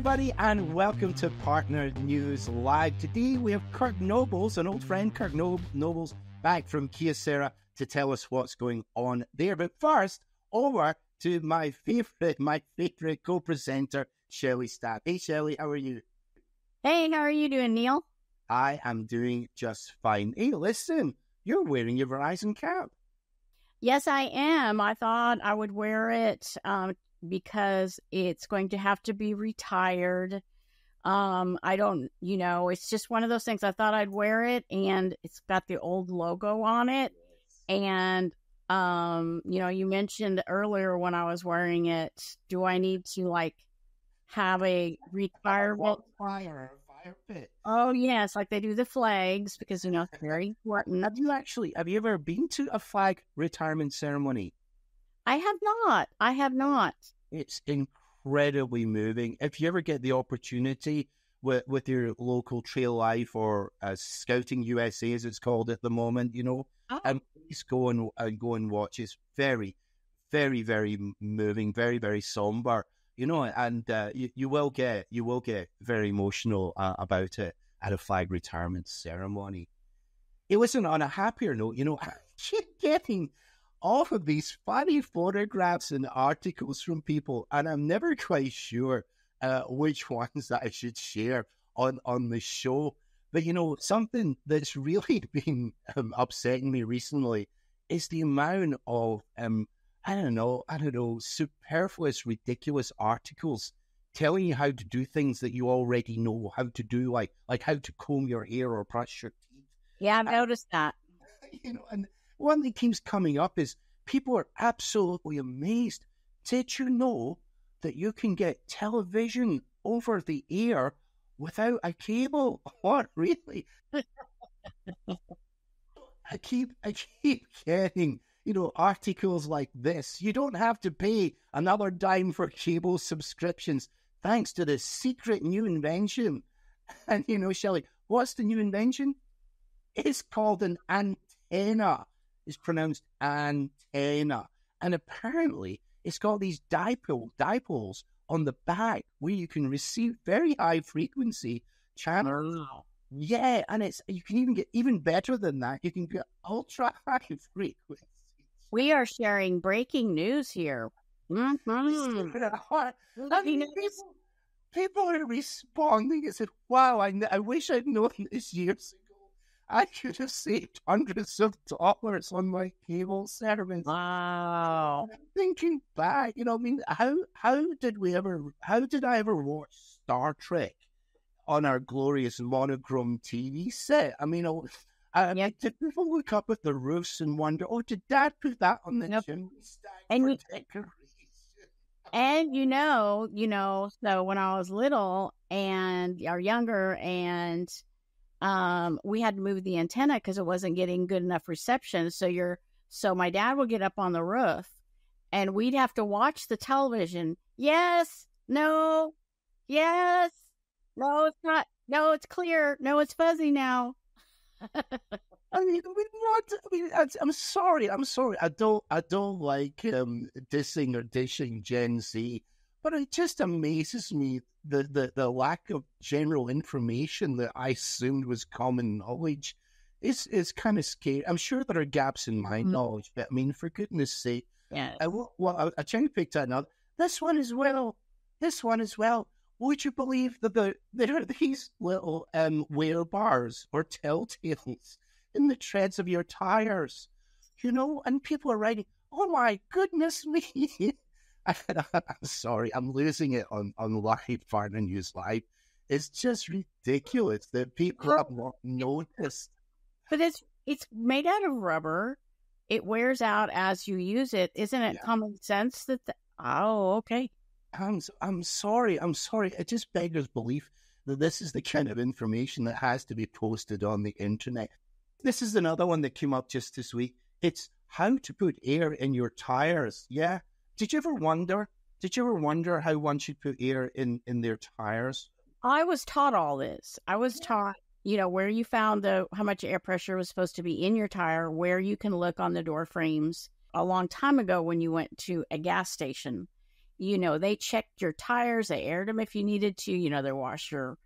everybody, and welcome to Partner News Live. Today we have Kirk Nobles, an old friend, Kirk Nobles, back from Kyocera to tell us what's going on there. But first, over to my favorite co-presenter, Shelley Stapp. Hey, Shelley, how are you? Hey, how are you doing, Neil? I am doing just fine. Hey, listen, you're wearing your Verizon cap. Yes, I am. I thought I would wear it because it's going to have to be retired. I don't, it's just one of those things. I thought I'd wear it, and it's got the old logo on it. And, you mentioned earlier when I was wearing it, do I need to have a retirement? Fire pit. Oh, yes, like they do the flags, because, it's very important. Have you ever been to a flag retirement ceremony? I have not. It's incredibly moving. If you ever get the opportunity with your local trail life or Scouting USA, as it's called at the moment, please go and watch. It's very, very, very moving, very, very somber, and you will get very emotional about it at a flag retirement ceremony. It wasn't on a happier note, I keep getting all of these funny photographs and articles from people, and I'm never quite sure which ones that I should share on the show. But, something that's really been upsetting me recently is the amount of, superfluous, ridiculous articles telling you how to do things that you already know how to do, like how to comb your hair or brush your teeth. Yeah, I've noticed that. And one that keeps coming up is people are absolutely amazed. Did you know that you can get television over the air without a cable? What, really? I keep getting, articles like this. You don't have to pay another dime for cable subscriptions thanks to this secret new invention. And, Shelley, what's the new invention? It's called an antenna. It's pronounced antenna. And apparently, it's got these dipoles on the back where you can receive very high frequency channels. Wow. Yeah, and you can even get even better than that. You can get ultra high frequency. We are sharing breaking news here. Mm-hmm. People are responding and said, wow, I wish I'd known this years ago. I could have saved hundreds of dollars on my cable service. Wow. I'm thinking back, how did I ever watch Star Trek on our glorious monochrome TV set? Did people look up at the roofs and wonder, did Dad put that on the chimney stack for decoration? And so when I was little or younger, and we had to move the antenna because it wasn't getting good enough reception. So my dad would get up on the roof, and we'd have to watch the television. Yes, no, yes, no, it's not. No, it's clear. No, it's fuzzy now. I'm sorry. I don't like dissing or dishing Gen Z, but it just amazes me the lack of general information that I assumed was common knowledge. It's kind of scary. I'm sure there are gaps in my knowledge, but for goodness sake, yeah. I cherry-picked another. This one as well. Would you believe that there are these little wear bars or telltales in the treads of your tires? And people are writing, oh my goodness me. I'm sorry, I'm losing it on live Partner News Live. It's just ridiculous that people have not noticed. But it's made out of rubber. It wears out as you use it. Isn't it common sense that okay. I'm sorry. It just beggars belief that this is the kind of information that has to be posted on the internet. This is another one that came up just this week. It's how to put air in your tires. Yeah. Did you ever wonder how one should put air in their tires? I was taught all this. I was taught, where you found how much air pressure was supposed to be in your tire, where you can look on the door frames a long time ago when you went to a gas station. they checked your tires, they aired them if you needed to, they wash your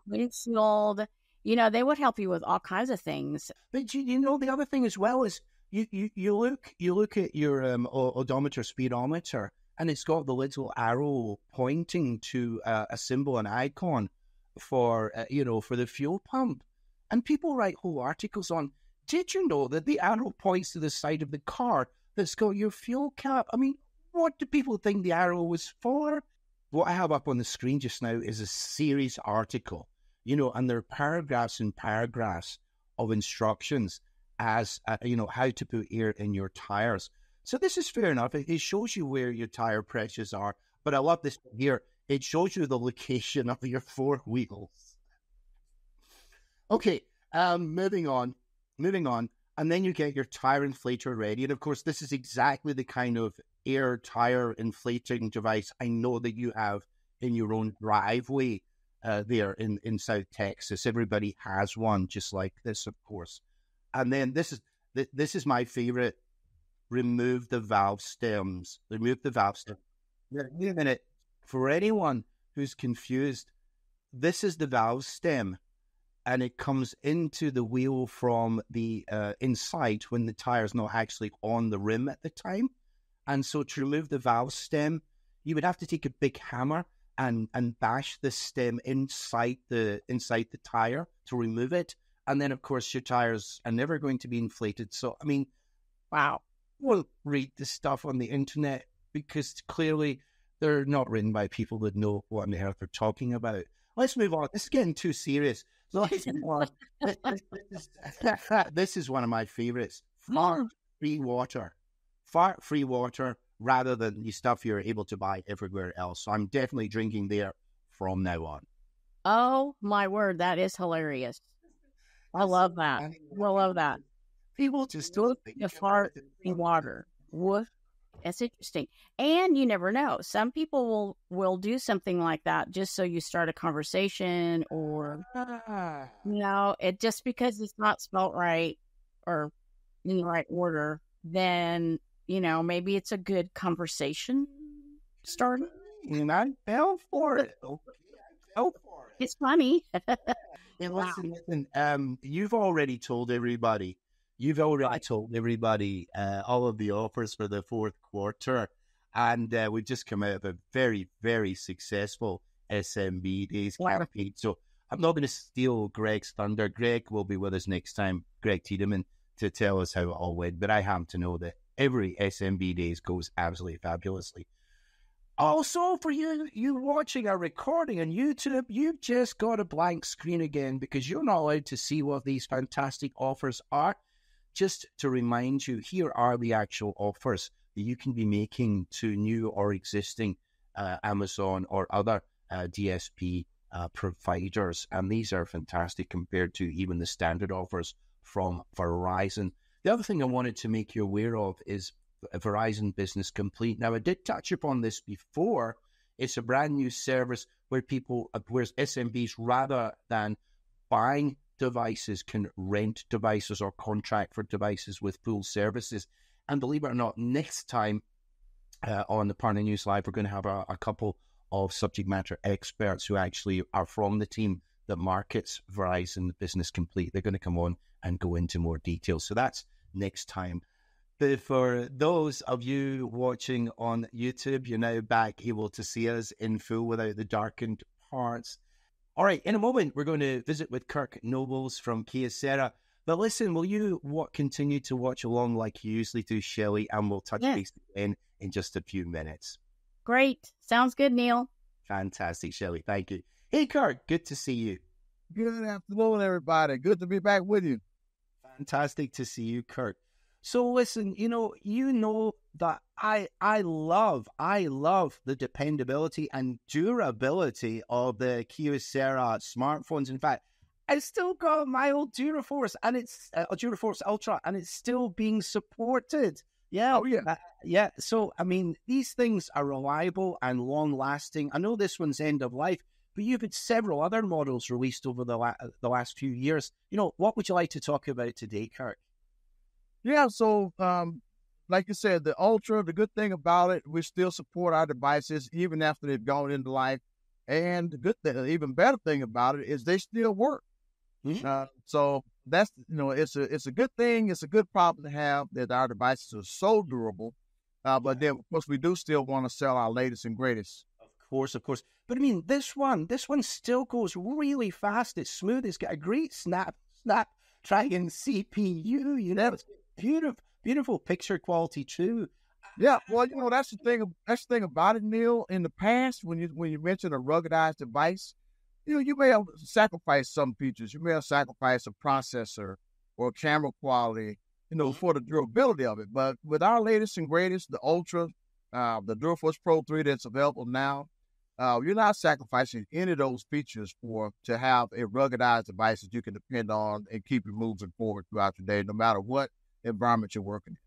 windshield. They would help you with all kinds of things. But the other thing as well is you look at your odometer speedometer, and it's got the little arrow pointing to a symbol, an icon for for the fuel pump, and people write whole articles on. Did you know that the arrow points to the side of the car that's got your fuel cap? I mean, what do people think the arrow was for? What I have up on the screen just now is a series article, and there are paragraphs and paragraphs of instructions as, how to put air in your tires. So this is fair enough. It shows you where your tire pressures are. But I love this here. It shows you the location of your four wheels. Okay, moving on. And then you get your tire inflator ready. And of course, this is exactly the kind of air tire inflating device I know that you have in your own driveway there in South Texas. Everybody has one just like this, of course. And then this is my favorite. Remove the valve stems. Remove the valve stems. Wait a minute. For anyone who's confused, this is the valve stem, and it comes into the wheel from the inside when the tire's not actually on the rim at the time. And so to remove the valve stem, you would have to take a big hammer and bash the stem inside the tire to remove it. And then, of course, your tires are never going to be inflated. So, I mean, wow. We'll read the stuff on the internet because clearly they're not written by people that know what on the earth they're talking about. Let's move on. This is getting too serious. So let's move on. This is one of my favorites. Fart-free water. Fart-free water rather than the stuff you're able to buy everywhere else. So I'm definitely drinking there from now on. Oh, my word. That is hilarious. I love that. I love that. People just don't think the fart in water. Woof. That's interesting. And you never know. Some people will do something like that just so you start a conversation or, it just because it's not spelt right or in the right order, then, maybe it's a good conversation starter. And I fell for it. It's funny. And listen, you've already told everybody. All of the offers for the fourth quarter, and we've just come out of a very, very successful SMB Days campaign. So I'm not going to steal Greg's thunder. Greg will be with us next time, Greg Tiedemann, to tell us how it all went. But I happen to know that every SMB Days goes absolutely fabulously. Also, for you watching our recording on YouTube, you've just got a blank screen again because you're not allowed to see what these fantastic offers are. Just to remind you, here are the actual offers that you can be making to new or existing Amazon or other DSP providers. And these are fantastic compared to even the standard offers from Verizon. The other thing I wanted to make you aware of is Verizon Business Complete. Now, I did touch upon this before. It's a brand new service where SMBs, rather than buying devices, can rent devices or contract for devices with full services. And believe it or not, next time on the Partner News Live, we're going to have a couple of subject matter experts who actually are from the team that markets Verizon Business Complete. They're going to come on and go into more detail. So that's next time. But for those of you watching on YouTube, you're now back able to see us in full without the darkened parts. All right, in a moment, we're going to visit with Kirk Nobles from Kyocera. But listen, will you continue to watch along like you usually do, Shelley? And we'll touch base again in just a few minutes. Great. Sounds good, Neil. Fantastic, Shelley. Thank you. Hey, Kirk, good to see you. Good afternoon, everybody. Good to be back with you. Fantastic to see you, Kirk. So listen, you know that I love the dependability and durability of the Kyocera smartphones. In fact, I still got my old Duraforce, and it's a Duraforce Ultra, and it's still being supported. Yeah, yeah. So I mean, these things are reliable and long lasting. I know this one's end of life, but you've had several other models released over the last few years. What would you like to talk about today, Kirk? Yeah, so like you said, the Ultra, the good thing about it, we still support our devices even after they've gone into life. And the good thing, even better thing about it is they still work. Mm-hmm. So that's, it's a good thing. It's a good problem to have that our devices are so durable. But then, of course, we do still want to sell our latest and greatest. Of course. But I mean, this one still goes really fast. It's smooth. It's got a great Snapdragon CPU. It's beautiful picture quality too. Yeah, well, that's the thing. That's the thing about it, Neil. In the past, when you mention a ruggedized device, you may have sacrificed some features. You may have sacrificed a processor or camera quality, for the durability of it. But with our latest and greatest, the Ultra, the DuraForce Pro 3 that's available now, you're not sacrificing any of those features to have a ruggedized device that you can depend on and keep you moving forward throughout your day, no matter what environment you're working in.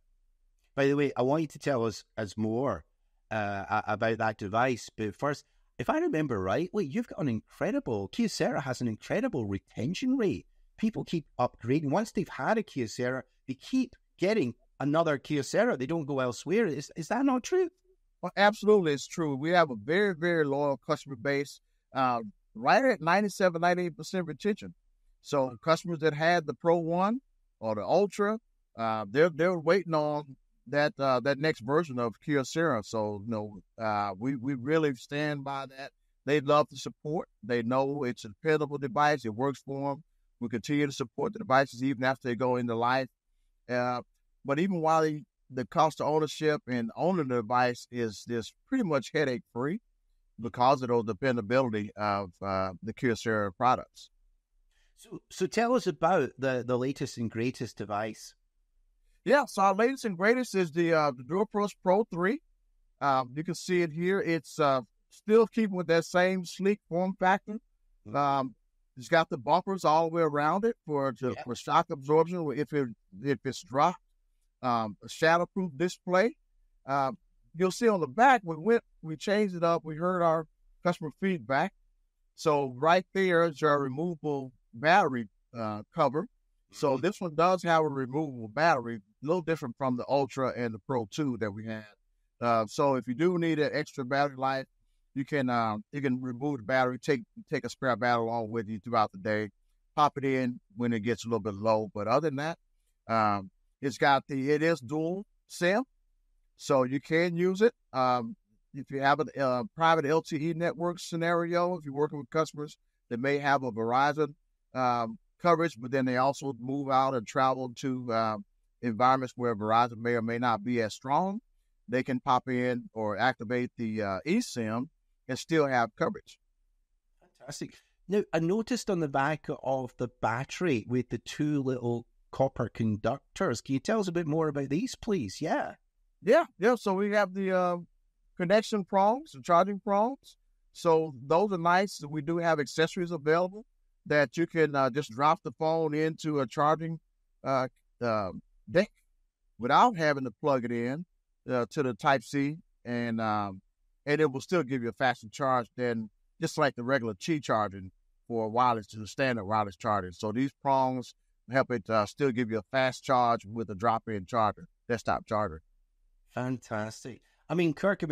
By the way, I want you to tell us more about that device. But first, if I remember rightly, Kyocera has an incredible retention rate. People keep upgrading. Once they've had a Kyocera, they keep getting another Kyocera. They don't go elsewhere. Is that not true? Well, absolutely, it's true. We have a very, very loyal customer base, right at 97, 98% retention. So customers that had the Pro 1 or the Ultra, they're waiting on that next version of Kyocera. So, we really stand by that. They love the support. They know it's a dependable device. It works for them. We continue to support the devices even after they go into life. But even while the cost of ownership and owning the device is pretty much headache-free because of the dependability of the Kyocera products. So tell us about the latest and greatest device. Yeah, so our latest and greatest is the DuraForce Pro 3. You can see it here. It's still keeping with that same sleek form factor. It's got the bumpers all the way around it for shock absorption if it's dropped. A shadow-proof display. You'll see on the back, we changed it up. We heard our customer feedback. So right there is our removable battery cover. So this one does have a removable battery, a little different from the Ultra and the Pro 2 that we had. So if you do need an extra battery life, you can remove the battery, take a spare battery along with you throughout the day, pop it in when it gets a little bit low. But other than that, it is dual SIM, so you can use it. If you have a private LTE network scenario, if you're working with customers that may have a Verizon coverage, but then they also move out and travel to environments where Verizon may or may not be as strong, they can pop in or activate the eSIM and still have coverage. Fantastic. Now, I noticed on the back of the battery with the two little copper conductors. Can you tell us a bit more about these, please? Yeah. So we have the connection prongs, the charging prongs. So those are nice. We do have accessories available that you can just drop the phone into a charging deck without having to plug it in to the Type-C, and it will still give you a faster charge than just like the regular Qi charging for wireless to the standard wireless charging. So these prongs help it still give you a fast charge with a drop-in charger, desktop charger. Fantastic. I mean, Kirk,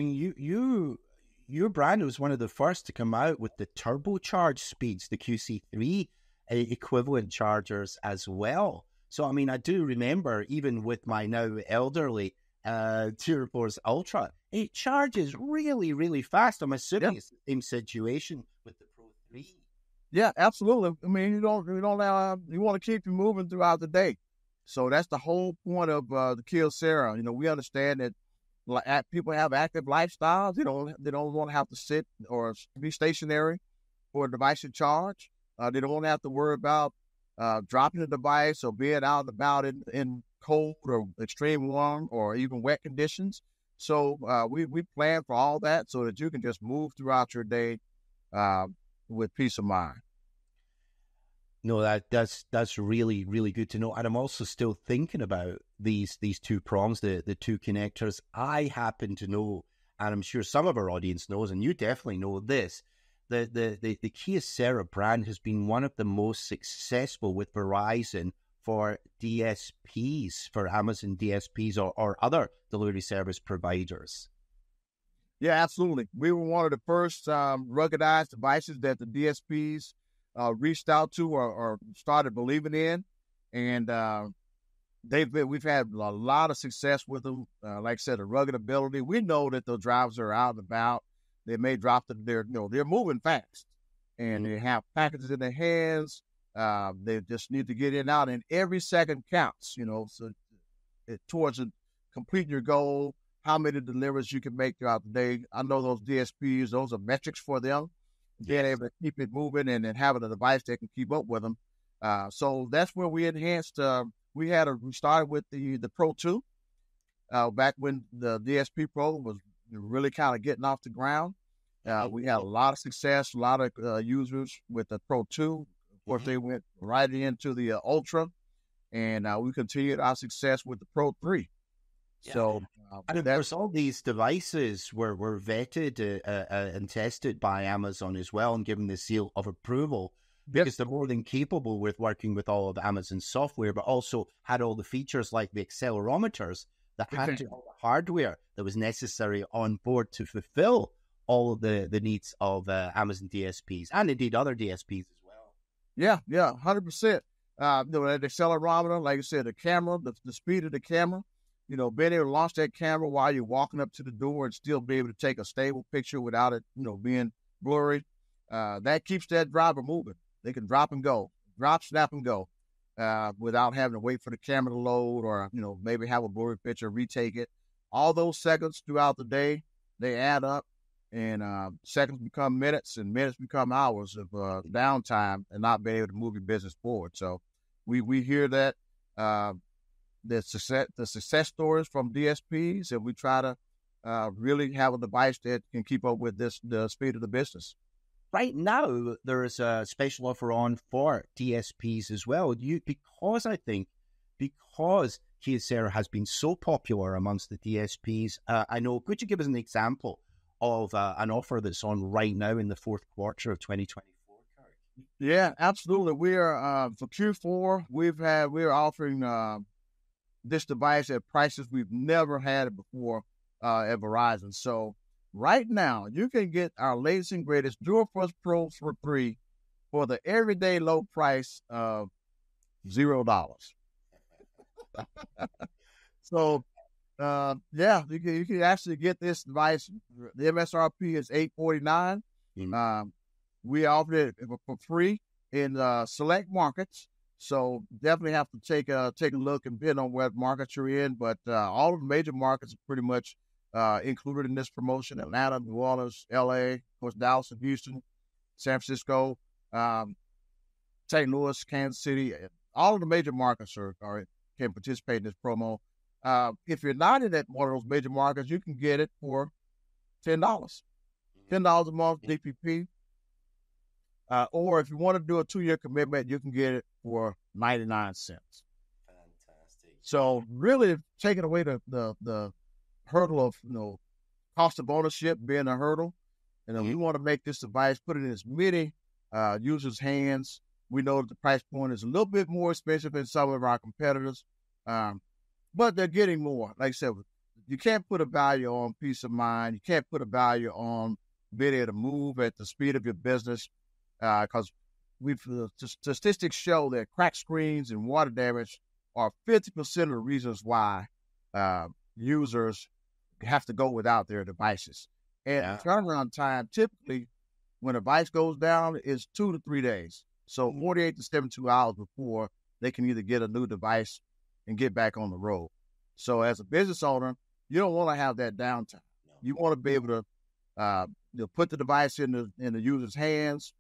your brand was one of the first to come out with the turbocharged speeds, the QC3 equivalent chargers as well. So, I mean, I do remember, even with my now elderly DuraForce Ultra, it charges really, really fast. I'm assuming it's the same situation with the Pro 3. Yeah, absolutely. I mean, you want to keep you moving throughout the day. So that's the whole point of the Kyocera. We understand that people have active lifestyles. They don't want to have to sit or be stationary for a device to charge. They don't want to have to worry about dropping the device or being out and about in cold or extreme warm or even wet conditions. So we plan for all that so that you can just move throughout your day with peace of mind. No, that's really, really good to know. And I'm also still thinking about these two prongs, the two connectors. I happen to know, and I'm sure some of our audience knows, and you definitely know this, the Kyocera brand has been one of the most successful with Verizon for DSPs, for Amazon DSPs or other delivery service providers? Yeah, absolutely. We were one of the first ruggedized devices that the DSPs reached out to or started believing in, and we've had a lot of success with them. Like I said, the rugged ability. We know that the drivers are out and about. They may drop they're moving fast, and they have packages in their hands. They just need to get in and out, and every second counts. So towards completing your goal. How many deliveries you can make throughout the day. I know those DSPs, those are metrics for them, being able to keep it moving and then having a device that can keep up with them. So that's where we enhanced. We started with the Pro 2 back when the DSP program was really kind of getting off the ground. We had a lot of success, a lot of users with the Pro 2. Of course, they went right into the Ultra, and we continued our success with the Pro 3. Yeah. So, and of course, all these devices were vetted and tested by Amazon as well and given the seal of approval because they're more than capable with working with all of Amazon's software, but also had all the features like the accelerometers that had all the hardware that was necessary on board to fulfill all of the needs of Amazon DSPs and indeed other DSPs as well. Yeah, 100%. The accelerometer, like I said, the camera, the speed of the camera. Being able to launch that camera while you're walking up to the door and still be able to take a stable picture without it, being blurry, that keeps that driver moving. They can drop, snap, and go, without having to wait for the camera to load or, maybe have a blurry picture, retake it. All those seconds throughout the day, they add up, and seconds become minutes, and minutes become hours of downtime and not being able to move your business forward. So we hear that. The success stories from DSPs, and we try to really have a device that can keep up with the speed of the business. Right now, there is a special offer on for DSPs as well. Because Kyocera has been so popular amongst the DSPs, I know, could you give us an example of an offer that's on right now in the fourth quarter of 2024, Kirk? Yeah, absolutely. We are, for Q4, we're offering this device at prices we've never had it before at Verizon. So right now, you can get our latest and greatest DualForce Pro for 3 for the everyday low price of $0. So, you can actually get this device. The MSRP is $849. We offered it for free in select markets. So definitely have to take a look and bid on what market you're in. But all of the major markets are pretty much included in this promotion: Atlanta, New Orleans, LA, of course, Dallas and Houston, San Francisco, St. Louis, Kansas City. All of the major markets can participate in this promo. If you're not in one of those major markets, you can get it for $10. $10 a month DPP. Or if you want to do a 2-year commitment, you can get it for 99 cents. Fantastic. So really taking away the hurdle of cost of ownership being a hurdle. We want to make this device, put it in as many users' hands. We know that the price point is a little bit more expensive than some of our competitors, but they're getting more. Like I said, you can't put a value on peace of mind. You can't put a value on being able to move at the speed of your business. Because statistics show that cracked screens and water damage are 50% of the reasons why users have to go without their devices. And turnaround time, typically, when a device goes down, is 2 to 3 days. So 48 to 72 hours before they can either get a new device and get back on the road. So as a business owner, you don't want to have that downtime. You want to be able to put the device in the user's hands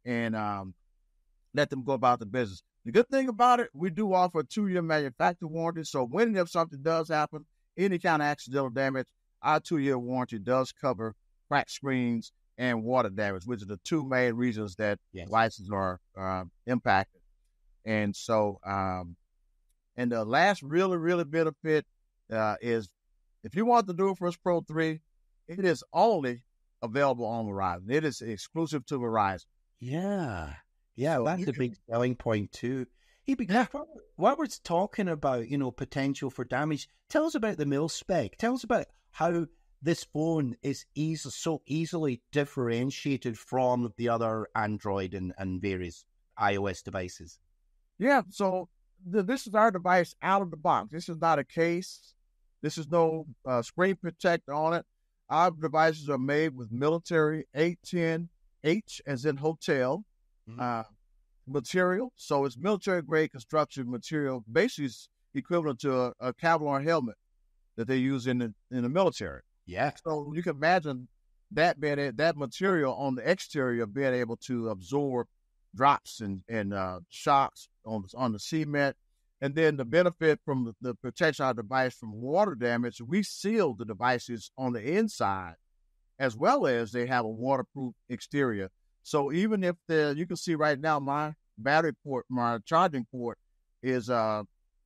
and let them go about the business. The good thing about it, we do offer a 2-year manufacturer warranty. So when and if something does happen, any kind of accidental damage, our 2-year warranty does cover cracked screens and water damage, which are the two main reasons that devices are impacted. And so, and the last really benefit is if you want the DualForce Pro 3, it is only available on Verizon. It is exclusive to Verizon. Yeah, that's a big selling point too. Hey, but while we're talking about, potential for damage, tell us about the mil spec. Tell us about how this phone is so easily differentiated from the other Android and various iOS devices. Yeah, so this is our device out of the box. This is not a case. This is no screen protector on it. Our devices are made with military 810H, as in hotel, material. So it's military-grade construction material. Basically, it's equivalent to a Kevlar helmet that they use in the military. Yeah. So you can imagine that material on the exterior being able to absorb drops and shocks on the cement. And then the benefit from the protection of the device from water damage, we seal the devices on the inside, as well as they have a waterproof exterior. So even if you can see right now, my battery port, my charging port is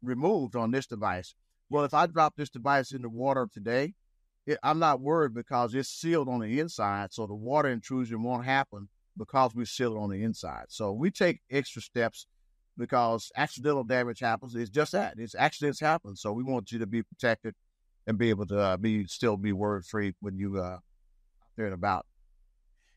removed on this device. Well, if I drop this device in the water today, I'm not worried because it's sealed on the inside, so the water intrusion won't happen because we seal it on the inside. So we take extra steps because accidental damage happens. It's just that. It's accidents happen. So we want you to be protected and be able to still be worry-free when you out there and about.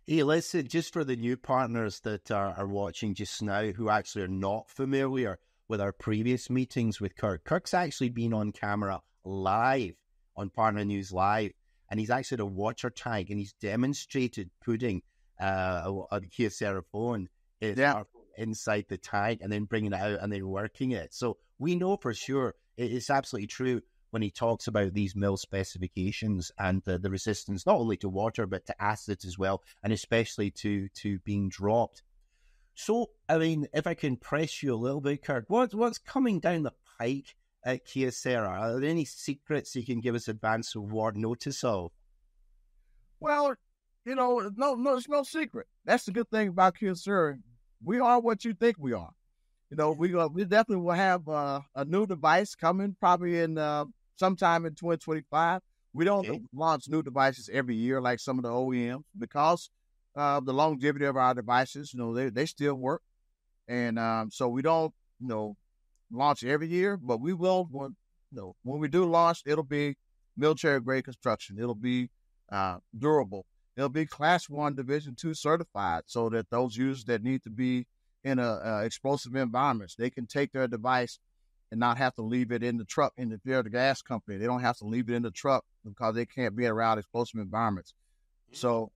Hey, listen, just for the new partners that are watching just now who actually are not familiar with our previous meetings with Kirk, Kirk's actually been on camera live on Partner News Live, and he's actually a watcher tag, and he's demonstrated putting a Kyocera phone inside the tag and then bringing it out and then working it. So we know for sure it's absolutely true when he talks about these mil specifications and the resistance not only to water but to acids as well, and especially to being dropped. So, I mean, if I can press you a little bit, Kirk, what's coming down the pike at Kyocera? Are there any secrets you can give us advance award notice of? Well, no, it's no secret. That's the good thing about Kyocera. We are what you think we are. We definitely will have a new device coming probably in sometime in 2025. We don't launch new devices every year like some of the OEMs because the longevity of our devices. They still work, and so we don't launch every year, but we will. When we do launch, it'll be military grade construction. It'll be durable. It'll be Class 1 Division 2 certified, so that those users that need to be in explosive environments, they can take their device and not have to leave it in the truck. And if they're the gas company, they don't have to leave it in the truck because they can't be around explosive environments. So,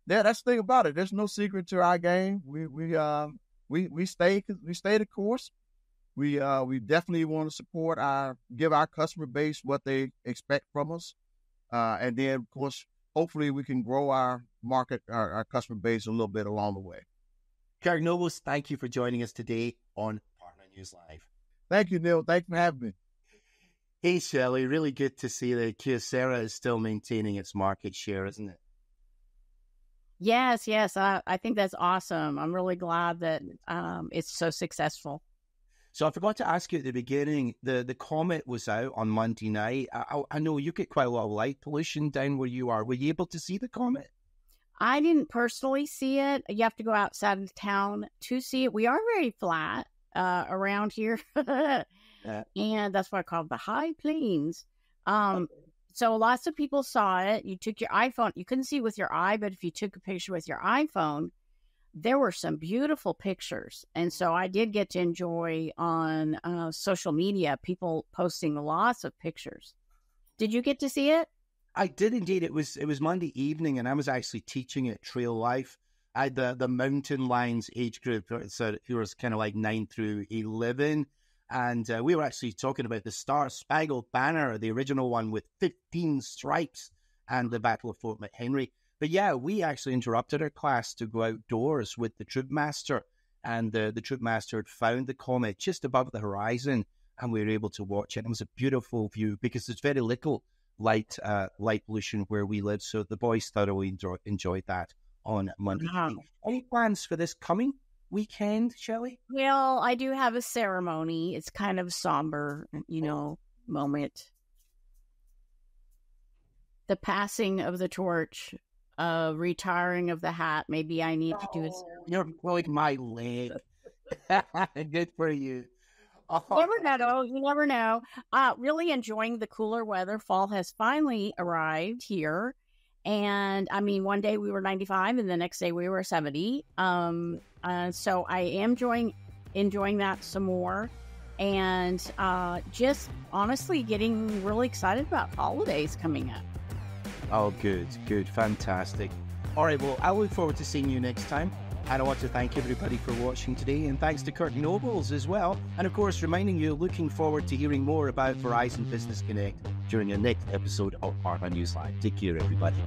that's the thing about it. There's no secret to our game. We stay the course. We definitely want to give our customer base what they expect from us, and then of course, hopefully, we can grow our market, our customer base a little bit along the way. Kirk Nobles, thank you for joining us today on Partner News Live. Thank you, Neil. Thanks for having me. Hey, Shelley, really good to see that Kyocera is still maintaining its market share, isn't it? Yes. I think that's awesome. I'm really glad that it's so successful. So I forgot to ask you at the beginning, the comet was out on Monday night. I know you get quite a lot of light pollution down where you are. Were you able to see the comet? I didn't personally see it. You have to go outside of town to see it. We are very flat around here. And that's why I call it the high plains. So lots of people saw it. You took your iPhone. You couldn't see with your eye, but if you took a picture with your iPhone, there were some beautiful pictures. And so I did get to enjoy on social media, people posting lots of pictures. Did you get to see it? I did indeed. It was Monday evening, and I was actually teaching at Trail Life. I had the Mountain Lions age group, so it was kind of like 9 through 11. And we were actually talking about the Star Spangled Banner, the original one with 15 stripes, and the Battle of Fort McHenry. But yeah, we actually interrupted our class to go outdoors with the Troop Master, and the Troop Master had found the comet just above the horizon, and we were able to watch it. It was a beautiful view because there's very little light pollution where we live, so the boys thoroughly enjoyed that on Monday. Wow. Any plans for this coming weekend, Shelley? Well, I do have a ceremony. It's kind of somber, moment. The passing of the torch, retiring of the hat. Maybe I need to do it. You're pulling my leg. Good for you. Oh. You never know. Really enjoying the cooler weather. Fall has finally arrived here. And I mean, one day we were 95 and the next day we were 70. So I am enjoying that some more. And just honestly getting really excited about holidays coming up. Oh, good. Fantastic. All right, well, I look forward to seeing you next time. And I want to thank everybody for watching today. And thanks to Kirk Nobles as well. And of course, reminding you, looking forward to hearing more about Verizon Business Connect during the next episode of Partner News Live. Take care, everybody.